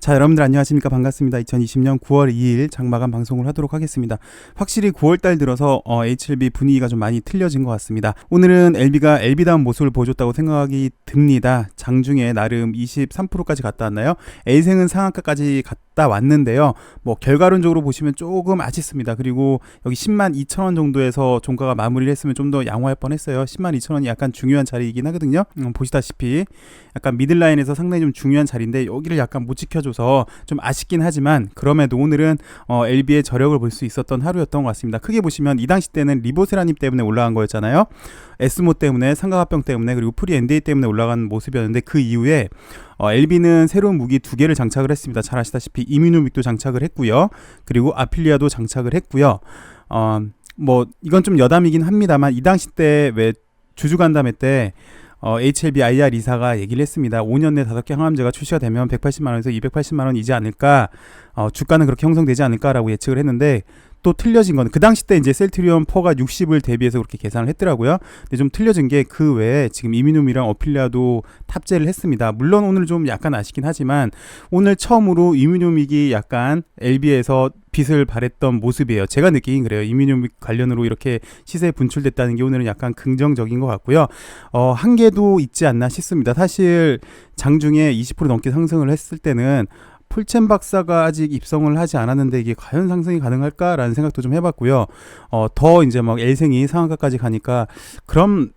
자, 여러분들 안녕하십니까? 반갑습니다. 2020년 9월 2일 장마감 방송을 하도록 하겠습니다. 확실히 9월달 들어서 HLB 분위기가 좀 많이 틀려진 것 같습니다. 오늘은 LB가 LB다운 모습을 보여줬다고 생각이 듭니다. 장중에 나름 23%까지 갔다 왔나요? L생은 상한가까지 갔다 왔는데요. 뭐 결과론적으로 보시면 조금 아쉽습니다. 그리고 여기 10만 2천 원 정도에서 종가가 마무리를 했으면 좀 더 양호할 뻔했어요. 10만 2천 원이 약간 중요한 자리이긴 하거든요. 보시다시피 약간 미들라인에서 상당히 좀 중요한 자리인데 여기를 약간 못 지켜줘서 좀 아쉽긴 하지만, 그럼에도 오늘은 LB의 저력을 볼 수 있었던 하루였던 것 같습니다. 크게 보시면 이 당시 때는 리보세라님 때문에 올라간 거였잖아요. 에스모 때문에, 삼각합병 때문에, 그리고 프리 NDA 때문에 올라간 모습이었는데, 그 이후에 LB는 새로운 무기 2개를 장착을 했습니다. 잘 아시다시피 이뮤노믹도 장착을 했고요. 그리고 아필리아도 장착을 했고요. 뭐 이건 좀 여담이긴 합니다만, 이 당시 때 왜 주주간담회 때 HLB IR 이사가 얘기를 했습니다. 5년 내 5개 항암제가 출시가 되면 180만원에서 280만원이지 않을까, 주가는 그렇게 형성되지 않을까라고 예측을 했는데, 또 틀려진 건, 그 당시 때 이제 셀트리온 4가 60을 대비해서 그렇게 계산을 했더라고요. 근데 좀 틀려진 게, 그 외에 지금 이뮤놈이랑 어필리아도 탑재를 했습니다. 물론 오늘 좀 약간 아쉽긴 하지만, 오늘 처음으로 이뮤노믹이 약간 LB에서 빛을 발했던 모습이에요. 제가 느끼긴 그래요. 이뮤노믹 관련으로 이렇게 시세에 분출됐다는 게 오늘은 약간 긍정적인 것 같고요. 한계도 있지 않나 싶습니다. 사실 장중에 20% 넘게 상승을 했을 때는 풀첸 박사가 아직 입성을 하지 않았는데 이게 과연 상승이 가능할까라는 생각도 좀 해봤고요. 더 이제 막 L생이 상한가까지 가니까, 그럼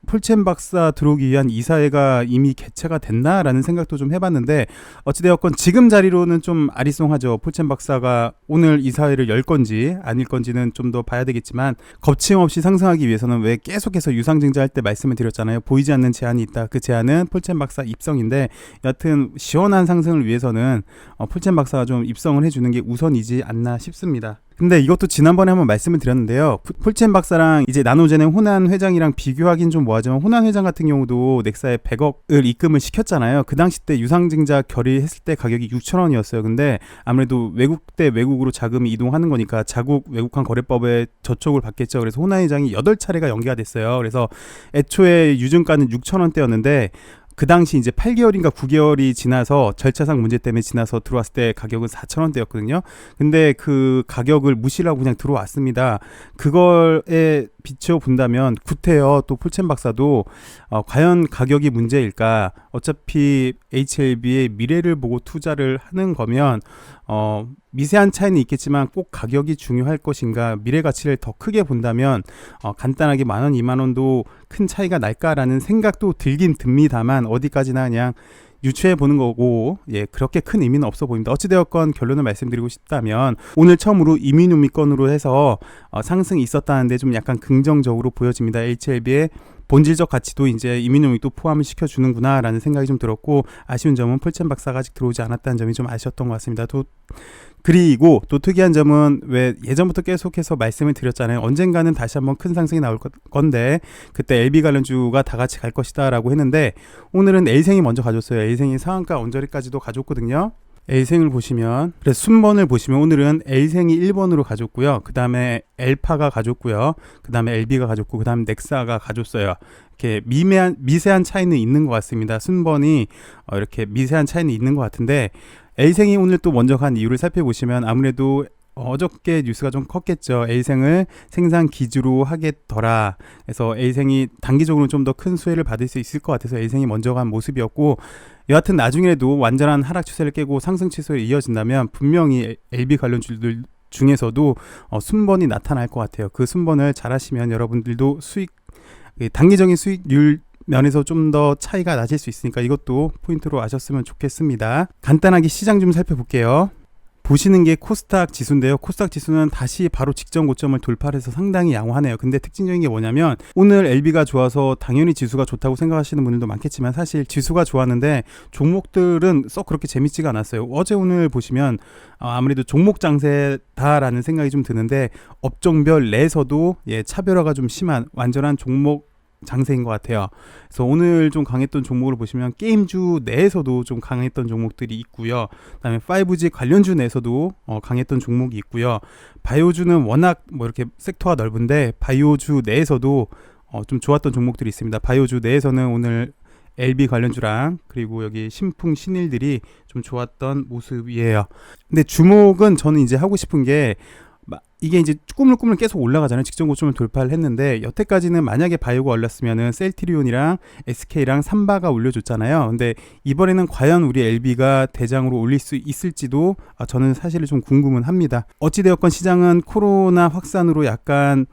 풀첸 박사 들어오기 위한 이사회가 이미 개최가 됐나라는 생각도 좀 해봤는데, 어찌되었건 지금 자리로는 좀 아리송하죠. 풀첸 박사가 오늘 이사회를 열 건지 아닐 건지는 좀 더 봐야 되겠지만, 거침없이 상승하기 위해서는 왜 계속해서 유상증자할 때 말씀을 드렸잖아요. 보이지 않는 제한이 있다. 그 제한은 풀첸 박사 입성인데, 여하튼 시원한 상승을 위해서는 풀첸 박사가 좀 입성을 해주는 게 우선이지 않나 싶습니다. 근데 이것도 지난번에 한번 말씀을 드렸는데요. 풀첸 박사랑 이제 나노젠의 호난 회장이랑 비교하긴 좀 뭐하지만, 호난 회장 같은 경우도 넥사에 100억을 입금을 시켰잖아요. 그 당시 때 유상증자 결의했을 때 가격이 6,000원이었어요. 근데 아무래도 외국 대 외국으로 자금이 이동하는 거니까 자국 외국환 거래법에 저촉을 받겠죠. 그래서 호난 회장이 8차례가 연기가 됐어요. 그래서 애초에 유증가는 6,000원대였는데, 그 당시 이제 8개월인가 9개월이 지나서 절차상 문제 때문에 지나서 들어왔을 때 가격은 4,000원대였거든요. 근데 그 가격을 무시하고 그냥 들어왔습니다. 그거에 비춰 본다면 구태여 또 풀첸 박사도 과연 가격이 문제일까? 어차피 HLB의 미래를 보고 투자를 하는 거면 미세한 차이는 있겠지만 꼭 가격이 중요할 것인가, 미래 가치를 더 크게 본다면 간단하게 만원 2만원도 큰 차이가 날까라는 생각도 들긴 듭니다만, 어디까지나 그냥 유추해 보는 거고, 그렇게 큰 의미는 없어 보입니다. 어찌되었건 결론을 말씀드리고 싶다면, 오늘 처음으로 이뮤노믹 건으로 해서 상승이 있었다는데 좀 약간 긍정적으로 보여집니다. HLB의 본질적 가치도 이제 이뮤노믹도 포함을 시켜주는구나 라는 생각이 좀 들었고, 아쉬운 점은 풀첸 박사가 아직 들어오지 않았다는 점이 좀 아쉬웠던 것 같습니다. 그리고 또 특이한 점은, 왜 예전부터 계속해서 말씀을 드렸잖아요. 언젠가는 다시 한번 큰 상승이 나올 건데 그때 LB 관련주가 다 같이 갈 것이다 라고 했는데, 오늘은 L생이 먼저 가졌어요. L생이 상한가 언저리까지도 가졌거든요. L생을 보시면, 그래서 순번을 보시면 오늘은 L생이 1번으로 가졌고요. 그 다음에 L파가 가졌고요. 그 다음에 LB가 가졌고, 그 다음에 넥사가 가졌어요. 이렇게 미세한 차이는 있는 것 같습니다. 순번이 이렇게 미세한 차이는 있는 것 같은데, L생이 오늘 또 먼저 간 이유를 살펴보시면, 아무래도 어저께 뉴스가 좀 컸겠죠. L생을 생산 기주로 하겠더라. 그래서 L생이 단기적으로 좀 더 큰 수혜를 받을 수 있을 것 같아서 L생이 먼저 간 모습이었고, 여하튼 나중에도 완전한 하락 추세를 깨고 상승 추세로 이어진다면 분명히 LB 관련주들 중에서도 순번이 나타날 것 같아요. 그 순번을 잘 하시면 여러분들도 단기적인 수익률 면에서 좀 더 차이가 나실 수 있으니까 이것도 포인트로 아셨으면 좋겠습니다. 간단하게 시장 좀 살펴볼게요. 보시는 게 코스닥 지수인데요. 코스닥 지수는 다시 바로 직전 고점을 돌파해서 상당히 양호하네요. 근데 특징적인 게 뭐냐면, 오늘 LB가 좋아서 당연히 지수가 좋다고 생각하시는 분들도 많겠지만, 사실 지수가 좋았는데 종목들은 썩 그렇게 재밌지가 않았어요. 어제 오늘 보시면 아무래도 종목 장세다라는 생각이 좀 드는데, 업종별 내에서도 차별화가 좀 심한 완전한 종목 장세인 것 같아요. 그래서 오늘 좀 강했던 종목을 보시면 게임주 내에서도 좀 강했던 종목들이 있고요. 그다음에 5G 관련주 내에서도 강했던 종목이 있고요. 바이오주는 워낙 뭐 이렇게 섹터가 넓은데 바이오주 내에서도 좀 좋았던 종목들이 있습니다. 바이오주 내에서는 오늘 LB 관련주랑 그리고 여기 신풍 신일들이 좀 좋았던 모습이에요. 근데 주목은 저는 이제 하고 싶은 게 이게 이제 꾸물꾸물 계속 올라가잖아요. 직전 고점을 돌파를 했는데 여태까지는 만약에 바이오가 올랐으면은 셀트리온이랑 SK랑 삼바가 올려줬잖아요. 근데 이번에는 과연 우리 LB가 대장으로 올릴 수 있을지도 저는 사실은 좀 궁금은 합니다. 어찌되었건 시장은 코로나 확산으로 약간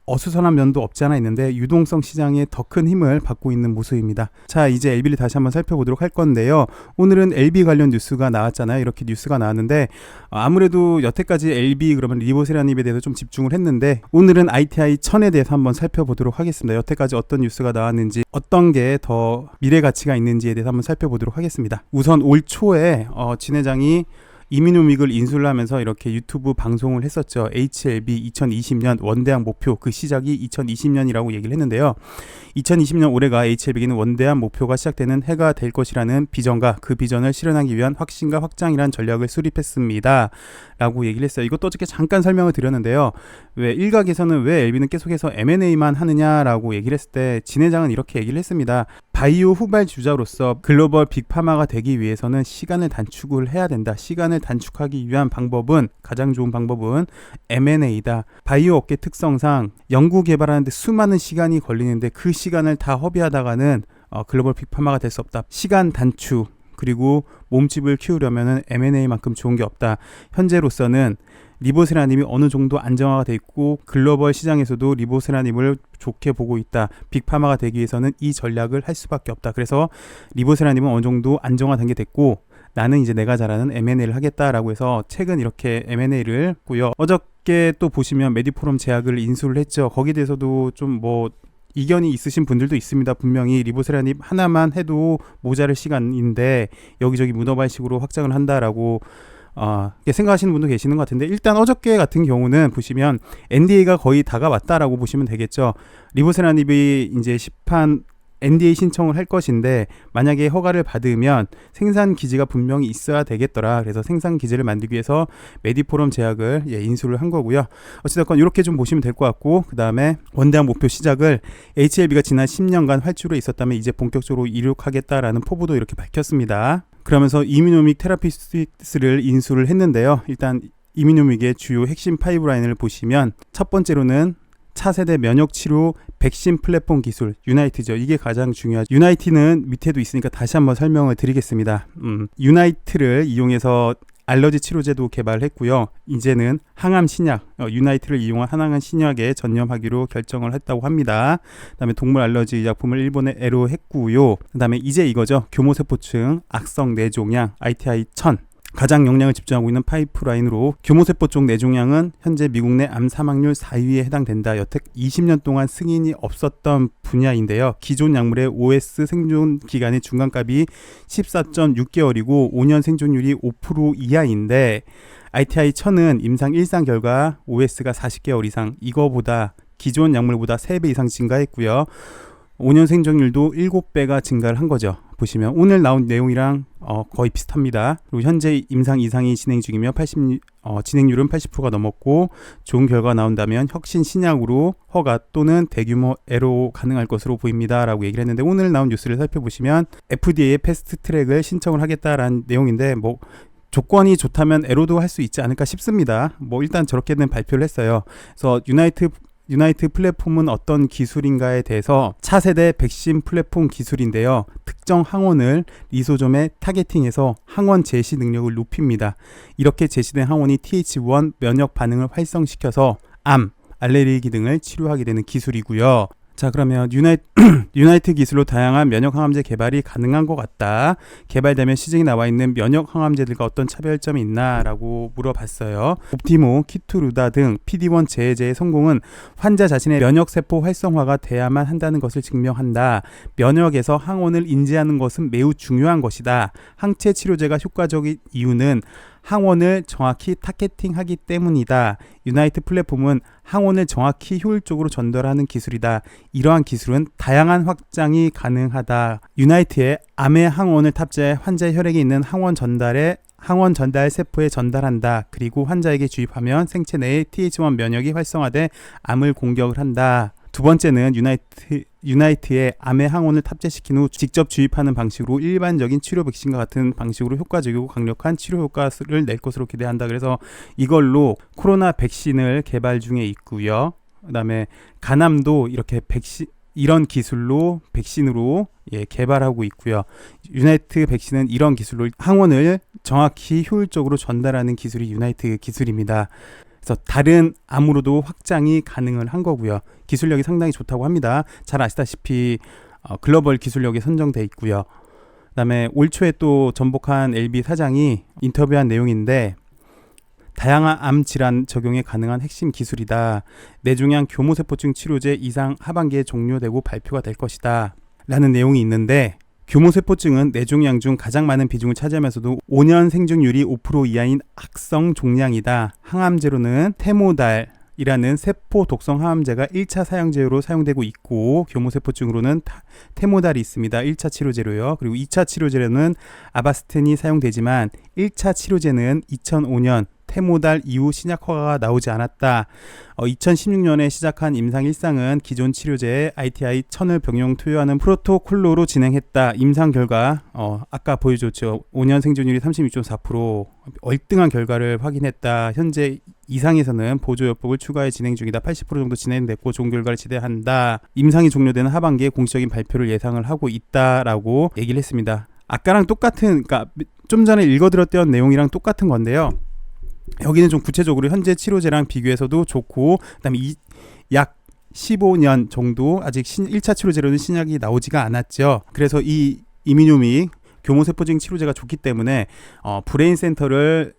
어수선한 면도 없지 않아 있는데 유동성 시장에 더 큰 힘을 받고 있는 모습입니다. 자, 이제 LB를 다시 한번 살펴보도록 할 건데요. 오늘은 LB 관련 뉴스가 나왔잖아요. 이렇게 뉴스가 나왔는데 아무래도 여태까지 LB 그러면 리보세라님에 대해서 좀 집중을 했는데 오늘은 ITI 1000에 대해서 한번 살펴보도록 하겠습니다. 여태까지 어떤 뉴스가 나왔는지 어떤 게 더 미래 가치가 있는지에 대해서 한번 살펴보도록 하겠습니다. 우선 올 초에 진 회장이 이미노믹을 인수를 하면서 이렇게 유튜브 방송을 했었죠. HLB 2020년 원대학 목표, 그 시작이 2020년이라고 얘기를 했는데요. 2020년 올해가 HLB에게는 원대한 목표가 시작되는 해가 될 것이라는 비전과 그 비전을 실현하기 위한 확신과 확장이란 전략을 수립했습니다. 라고 얘기를 했어요. 이것도 어저께 잠깐 설명을 드렸는데요. 왜 일각에서는 왜 LB는 계속해서 M&A만 하느냐라고 얘기를 했을 때 진 회장은 이렇게 얘기를 했습니다. 바이오 후발주자로서 글로벌 빅파마가 되기 위해서는 시간을 단축을 해야 된다. 시간을 단축하기 위한 방법은, 가장 좋은 방법은 M&A다. 바이오 업계 특성상 연구 개발하는데 수많은 시간이 걸리는데 그 시간을 다 허비하다가는 글로벌 빅파마가 될 수 없다. 시간 단축 그리고 몸집을 키우려면 M&A만큼 좋은 게 없다. 현재로서는 리보세라님이 어느 정도 안정화가 돼 있고 글로벌 시장에서도 리보세라님을 좋게 보고 있다. 빅파마가 되기 위해서는 이 전략을 할 수밖에 없다. 그래서 리보세라님은 어느 정도 안정화된 게 됐고 나는 이제 내가 잘하는 M&A를 하겠다라고 해서 최근 이렇게 M&A를 했고요. 어저께 또 보시면 메디포럼 제약을 인수를 했죠. 거기에 대해서도 좀 이견이 있으신 분들도 있습니다. 분명히 리보세라님 하나만 해도 모자랄 시간인데 여기저기 문어발식으로 확장을 한다라고 생각하시는 분도 계시는 것 같은데, 일단 어저께 같은 경우는 보시면 NDA가 거의 다가왔다라고 보시면 되겠죠. 리보세라님이 이제 시판 NDA 신청을 할 것인데 만약에 허가를 받으면 생산 기지가 분명히 있어야 되겠더라. 그래서 생산 기지를 만들기 위해서 메디포럼 제약을 인수를 한 거고요. 어찌됐건 이렇게 좀 보시면 될 것 같고, 그 다음에 원대한 목표 시작을 HLB가 지난 10년간 활주로에 있었다면 이제 본격적으로 이룩하겠다라는 포부도 이렇게 밝혔습니다. 그러면서 이미노믹 테라피스를 인수를 했는데요. 일단 이미노믹의 주요 핵심 파이브라인을 보시면 첫 번째로는 차세대 면역치료 백신 플랫폼 기술 유나이트죠. 이게 가장 중요하죠. 유나이트는 밑에도 있으니까 다시 한번 설명을 드리겠습니다. 유나이트를 이용해서 알러지 치료제도 개발했고요. 이제는 항암 신약, 유나이트를 이용한 항암 신약에 전념하기로 결정을 했다고 합니다. 그다음에 동물 알러지 약품을 일본에 애로했고요. 그다음에 이제 이거죠. 교모세포층 악성 뇌종양 ITI 1000. 가장 역량을 집중하고 있는 파이프라인으로 교모세포 쪽 뇌종양은 현재 미국 내 암 사망률 4위에 해당된다. 여태 20년 동안 승인이 없었던 분야인데요. 기존 약물의 OS 생존 기간의 중간값이 14.6개월이고 5년 생존율이 5% 이하인데 ITI 1000은 임상 1상 결과 OS가 40개월 이상, 이거보다 기존 약물보다 3배 이상 증가했고요. 5년 생존율도 7배가 증가를 한 거죠. 보시면 오늘 나온 내용이랑 거의 비슷합니다. 그리고 현재 임상 2상이 진행 중이며 진행률은 80%가 넘었고 좋은 결과가 나온다면 혁신 신약으로 허가 또는 대규모 애로 가능할 것으로 보입니다. 라고 얘기를 했는데 오늘 나온 뉴스를 살펴보시면 FDA에 패스트 트랙을 신청을 하겠다라는 내용인데 조건이 좋다면 애로도 할 수 있지 않을까 싶습니다. 일단 저렇게는 발표를 했어요. 그래서 유나이트 플랫폼은 어떤 기술인가에 대해서 차세대 백신 플랫폼 기술인데요. 특정 항원을 리소좀에 타겟팅해서 항원 제시 능력을 높입니다. 이렇게 제시된 항원이 TH1 면역 반응을 활성시켜서 암, 알레르기 등을 치료하게 되는 기술이고요. 자, 그러면 유나이트 기술로 다양한 면역 항암제 개발이 가능한 것 같다. 개발되면 시중에 나와 있는 면역 항암제들과 어떤 차별점이 있나라고 물어봤어요. 옵티모, 키투루다 등 PD-1 제제의 성공은 환자 자신의 면역 세포 활성화가 돼야만 한다는 것을 증명한다. 면역에서 항원을 인지하는 것은 매우 중요한 것이다. 항체 치료제가 효과적인 이유는 항원을 정확히 타겟팅하기 때문이다. 유나이트 플랫폼은 항원을 정확히 효율적으로 전달하는 기술이다. 이러한 기술은 다양한 확장이 가능하다. 유나이트에 암의 항원을 탑재해 환자의 혈액에 있는 항원 전달 세포에 전달한다. 그리고 환자에게 주입하면 생체 내에 TH1 면역이 활성화돼 암을 공격을 한다. 두 번째는 유나이트에 암의 항원을 탑재시킨 후 직접 주입하는 방식으로 일반적인 치료 백신과 같은 방식으로 효과적이고 강력한 치료 효과를 낼 것으로 기대한다. 그래서 이걸로 코로나 백신을 개발 중에 있고요. 그다음에 간암도 이렇게 이런 기술로 백신으로 개발하고 있고요. 유나이트 백신은 이런 기술로 항원을 정확히 효율적으로 전달하는 기술이 유나이트 기술입니다. 그래서 다른 암으로도 확장이 가능을 한 거고요. 기술력이 상당히 좋다고 합니다. 잘 아시다시피 글로벌 기술력이 선정돼 있고요. 그다음에 올 초에 또 전복한 LB 사장이 인터뷰한 내용인데, 다양한 암 질환 적용에 가능한 핵심 기술이다. 뇌종양 교모세포증 치료제 이상 하반기에 종료되고 발표가 될 것이다. 라는 내용이 있는데, 교모세포증은 뇌종양 중 가장 많은 비중을 차지하면서도 5년 생존율이 5% 이하인 악성 종양이다. 항암제로는 테모달이라는 세포 독성 항암제가 1차 사용제로 사용되고 있고, 교모세포증으로는 테모달이 있습니다. 1차 치료제로요. 그리고 2차 치료제로는 아바스틴이 사용되지만 1차 치료제는 2005년 테모달 이후 신약 허가가 나오지 않았다. 2016년에 시작한 임상 1상은 기존 치료제에 ITI-1000을 병용 투여하는 프로토콜로로 진행했다. 임상 결과 아까 보여줬죠. 5년 생존율이 36.4%, 월등한 결과를 확인했다. 현재 이상에서는 보조요법을 추가해 진행 중이다. 80% 정도 진행됐고 좋은 결과를 기대한다. 임상이 종료되는 하반기에 공식적인 발표를 예상을 하고 있다라고 얘기를 했습니다. 아까랑 똑같은, 그러니까 좀 전에 읽어드렸던 내용이랑 똑같은 건데요. 여기는 좀 구체적으로 현재 치료제랑 비교해서도 좋고, 그다음에 약 15년 정도 아직 1차 치료제로는 신약이 나오지가 않았죠. 그래서 이 이민유믹 교모세포증 치료제가 좋기 때문에 브레인 센터를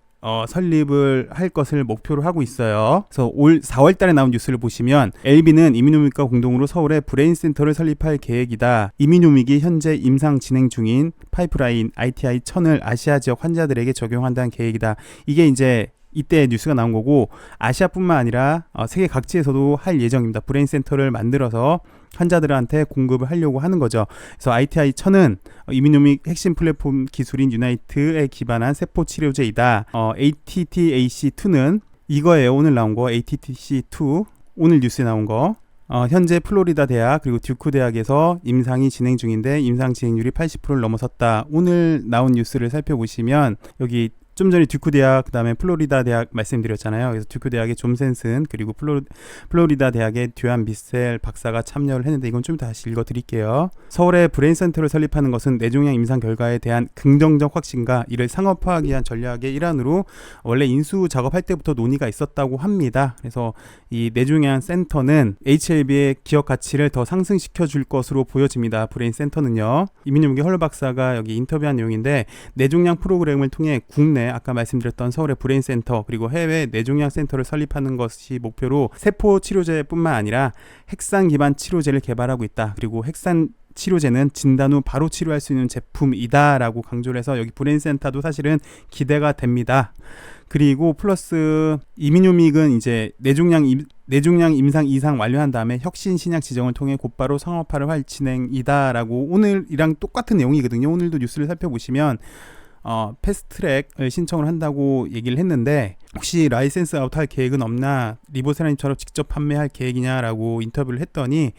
설립을 할 것을 목표로 하고 있어요. 그래서 올 4월 달에 나온 뉴스를 보시면 LB는 이민유믹과 공동으로 서울에 브레인 센터를 설립할 계획이다. 이민유믹이 현재 임상 진행 중인 파이프라인 ITI-1000을 아시아 지역 환자들에게 적용한다는 계획이다. 이게 이제 이때 뉴스가 나온 거고, 아시아뿐만 아니라 세계 각지에서도 할 예정입니다. 브레인 센터를 만들어서 환자들한테 공급을 하려고 하는 거죠. 그래서 ITI-1000은 이민유믹 핵심 플랫폼 기술인 유나이트에 기반한 세포 치료제이다. ATTAC2는 이거예요. 오늘 나온 거 ATTC2, 오늘 뉴스에 나온 거. 현재 플로리다 대학 그리고 듀크 대학에서 임상이 진행 중인데 임상 진행률이 80%를 넘어섰다. 오늘 나온 뉴스를 살펴보시면 여기 좀 전에 듀크 대학, 그다음에 플로리다 대학 말씀드렸잖아요. 그래서 듀크 대학의 존 센슨, 그리고 플로리다 대학의 듀안 비셀 박사가 참여를 했는데, 이건 좀 다시 읽어드릴게요. 서울에 브레인 센터를 설립하는 것은 뇌종양 임상 결과에 대한 긍정적 확신과 이를 상업화하기 위한 전략의 일환으로 원래 인수 작업할 때부터 논의가 있었다고 합니다. 그래서 이 뇌종양 센터는 HLB의 기업 가치를 더 상승시켜 줄 것으로 보여집니다. 브레인 센터는요. 이민용기 헐 박사가 여기 인터뷰한 내용인데, 뇌종양 프로그램을 통해 국내 아까 말씀드렸던 서울의 브레인 센터 그리고 해외 뇌종양 센터를 설립하는 것이 목표로 세포 치료제뿐만 아니라 핵산 기반 치료제를 개발하고 있다. 그리고 핵산 치료제는 진단 후 바로 치료할 수 있는 제품이다 라고 강조를 해서 여기 브레인 센터도 사실은 기대가 됩니다. 그리고 플러스 이민유믹은 이제 뇌종양 임상 2상 완료한 다음에 혁신 신약 지정을 통해 곧바로 상업화를 할 진행이다 라고 오늘이랑 똑같은 내용이거든요. 오늘도 뉴스를 살펴보시면 패스트트랙을 신청을 한다고 얘기를 했는데, 혹시 라이센스 아웃할 계획은 없나, 리보세라님처럼 직접 판매할 계획이냐라고 인터뷰를 했더니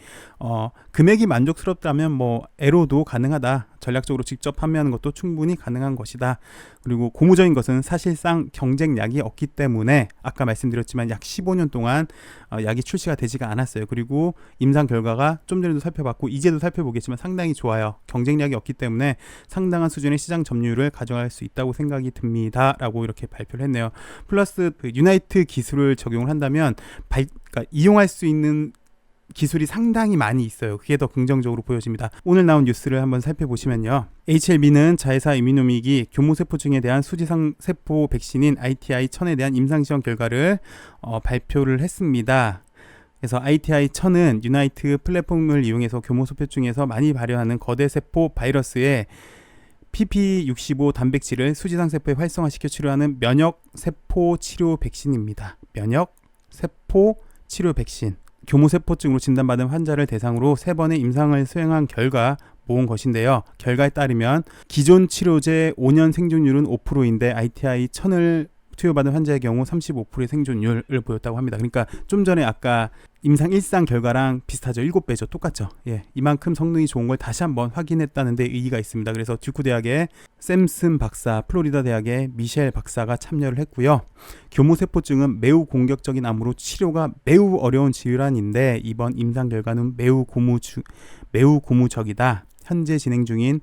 금액이 만족스럽다면 뭐 애로도 가능하다. 전략적으로 직접 판매하는 것도 충분히 가능한 것이다. 그리고 고무적인 것은 사실상 경쟁약이 없기 때문에 아까 말씀드렸지만 약 15년 동안 약이 출시가 되지가 않았어요. 그리고 임상 결과가 좀 전에도 살펴봤고 이제도 살펴보겠지만 상당히 좋아요. 경쟁약이 없기 때문에 상당한 수준의 시장 점유율을 가져갈 수 있다고 생각이 듭니다. 라고 이렇게 발표를 했네요. 플러스 그 유나이트 기술을 적용을 한다면 그러니까 이용할 수 있는 기술이 상당히 많이 있어요. 그게 더 긍정적으로 보여집니다. 오늘 나온 뉴스를 한번 살펴보시면요. HLB는 자회사 이민유믹이 교모세포증에 대한 수지상 세포 백신인 ITI-1000에 대한 임상시험 결과를 발표를 했습니다. 그래서 ITI-1000은 유나이트 플랫폼을 이용해서 교모세포증에서 많이 발현하는 거대 세포 바이러스의 PP65 단백질을 수지상 세포에 활성화시켜 치료하는 면역세포 치료 백신입니다. 면역세포 치료 백신. 교모세포증으로 진단받은 환자를 대상으로 3번의 임상을 수행한 결과 모은 것인데요. 결과에 따르면 기존 치료제 5년 생존율은 5%인데 ITI-1000을 투여받은 환자의 경우 35%의 생존율을 보였다고 합니다. 그러니까 좀 전에 아까 임상 1상 결과랑 비슷하죠. 7배죠. 똑같죠. 예, 이만큼 성능이 좋은 걸 다시 한번 확인했다는 데 의의가 있습니다. 그래서 듀크 대학의 샘슨 박사, 플로리다 대학의 미셸 박사가 참여를 했고요. 교무세포증은 매우 공격적인 암으로 치료가 매우 어려운 질환인데 이번 임상 결과는 매우 고무적이다. 현재 진행 중인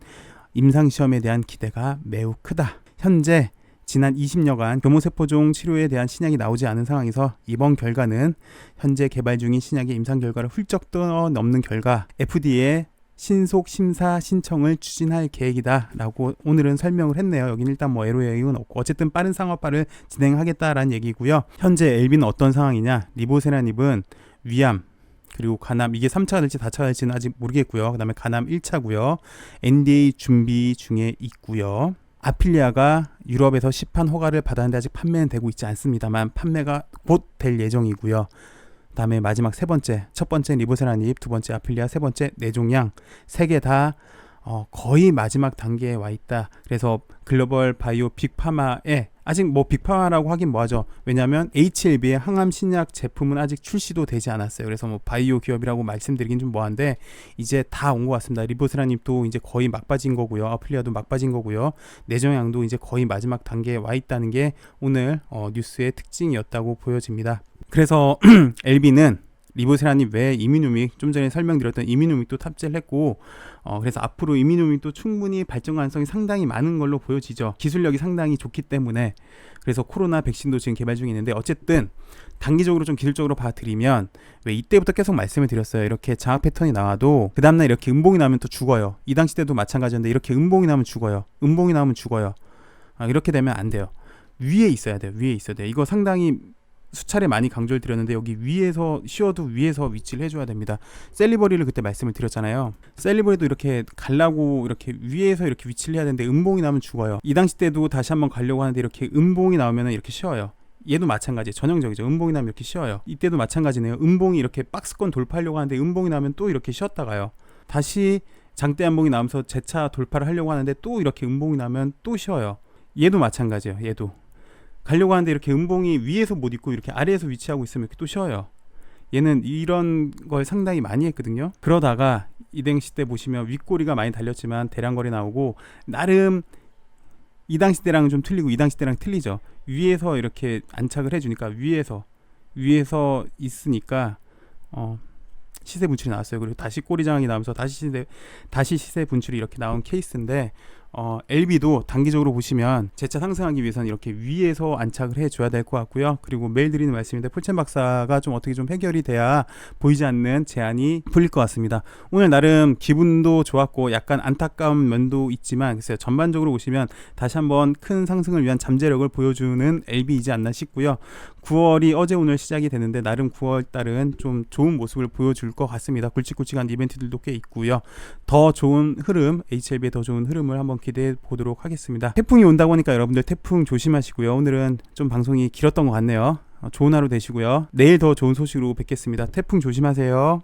임상시험에 대한 기대가 매우 크다. 현재 지난 20여간 교무세포종 치료에 대한 신약이 나오지 않은 상황에서 이번 결과는 현재 개발 중인 신약의 임상 결과를 훌쩍 뛰어넘는 결과 FDA 신속 심사 신청을 추진할 계획이다 라고 오늘은 설명을 했네요. 여긴 일단 뭐 애로에이는 없고 어쨌든 빠른 상업화를 진행하겠다라는 얘기고요. 현재 엘비는 어떤 상황이냐, 리보세라닙은 위암 그리고 간암, 이게 3차가 될지 4차가 될지는 아직 모르겠고요. 그 다음에 간암 1차고요. NDA 준비 중에 있고요. 아필리아가 유럽에서 시판 허가를 받았는데 아직 판매는 되고 있지 않습니다만 판매가 곧 될 예정이고요. 그 다음에 마지막 세 번째, 첫 번째 리보세라닙, 두 번째 아필리아, 세 번째 뇌종양, 세 개 다 거의 마지막 단계에 와 있다. 그래서 글로벌 바이오 빅파마에 아직 뭐 빅파마라고 하긴 뭐하죠. 왜냐하면 HLB의 항암 신약 제품은 아직 출시도 되지 않았어요. 그래서 뭐 바이오 기업이라고 말씀드리긴 좀 뭐한데 이제 다 온 것 같습니다. 리보세라닙도 이제 거의 막바지인 거고요. 아플리아도 막바지인 거고요. 뇌종양도 이제 거의 마지막 단계에 와 있다는 게 오늘 뉴스의 특징이었다고 보여집니다. 그래서 LB는 리보세라닙 외에 이뮤노믹, 좀 전에 설명드렸던 이뮤노믹도 탑재를 했고 그래서 앞으로 이뮤노믹도 충분히 발전 가능성이 상당히 많은 걸로 보여지죠. 기술력이 상당히 좋기 때문에. 그래서 코로나 백신도 지금 개발 중에 있는데 어쨌든 단기적으로 좀 기술적으로 봐드리면 왜 이때부터 계속 말씀을 드렸어요. 이렇게 장악 패턴이 나와도 그 다음날 이렇게 음봉이 나면 또 죽어요. 이 당시 때도 마찬가지인데 이렇게 음봉이 나면 죽어요. 음봉이 나면 죽어요. 이렇게 되면 안 돼요. 위에 있어야 돼요. 위에 있어야 돼요. 이거 상당히 수차례 많이 강조를 드렸는데 여기 위에서 쉬어도 위에서 위치를 해줘야 됩니다. 셀리버리를 그때 말씀을 드렸잖아요. 셀리버리도 이렇게 가려고 이렇게 위에서 이렇게 위치를 해야 되는데 음봉이 나면 죽어요. 이 당시 때도 다시 한번 가려고 하는데 이렇게 음봉이 나오면 이렇게 쉬어요. 얘도 마찬가지, 전형적이죠. 음봉이 나면 이렇게 쉬어요. 이때도 마찬가지네요. 음봉이 이렇게 박스권 돌파하려고 하는데 음봉이 나면 또 이렇게 쉬었다가요. 다시 장대 음봉이 나오면서 재차 돌파를 하려고 하는데 또 이렇게 음봉이 나면 또 쉬어요. 얘도 마찬가지예요. 얘도 가려고 하는데 이렇게 음봉이 위에서 못 있고 이렇게 아래에서 위치하고 있으면 이렇게 또 쉬어요. 얘는 이런 걸 상당히 많이 했거든요. 그러다가 이당시 때 보시면 윗꼬리가 많이 달렸지만 대량거리 나오고 나름 이 당시 때랑은 좀 틀리고 이 당시 때랑 틀리죠. 위에서 이렇게 안착을 해주니까 위에서 있으니까 시세 분출이 나왔어요. 그리고 다시 꼬리 장악이 나오면서 다시 시세 분출이 이렇게 나온 케이스인데 LB도 단기적으로 보시면 재차 상승하기 위해서는 이렇게 위에서 안착을 해줘야 될 것 같고요. 그리고 매일 드리는 말씀인데 폴첸 박사가 좀 어떻게 좀 해결이 돼야 보이지 않는 제한이 풀릴 것 같습니다. 오늘 나름 기분도 좋았고 약간 안타까운 면도 있지만 글쎄요, 전반적으로 보시면 다시 한번 큰 상승을 위한 잠재력을 보여주는 LB이지 않나 싶고요. 9월이 어제 오늘 시작이 되는데 나름 9월 달은 좀 좋은 모습을 보여줄 것 같습니다. 굵직굵직한 이벤트들도 꽤 있고요. 더 좋은 흐름, HLB의 더 좋은 흐름을 한번 기대해 보도록 하겠습니다. 태풍이 온다고 하니까 여러분들 태풍 조심하시고요. 오늘은 좀 방송이 길었던 것 같네요. 좋은 하루 되시고요. 내일 더 좋은 소식으로 뵙겠습니다. 태풍 조심하세요.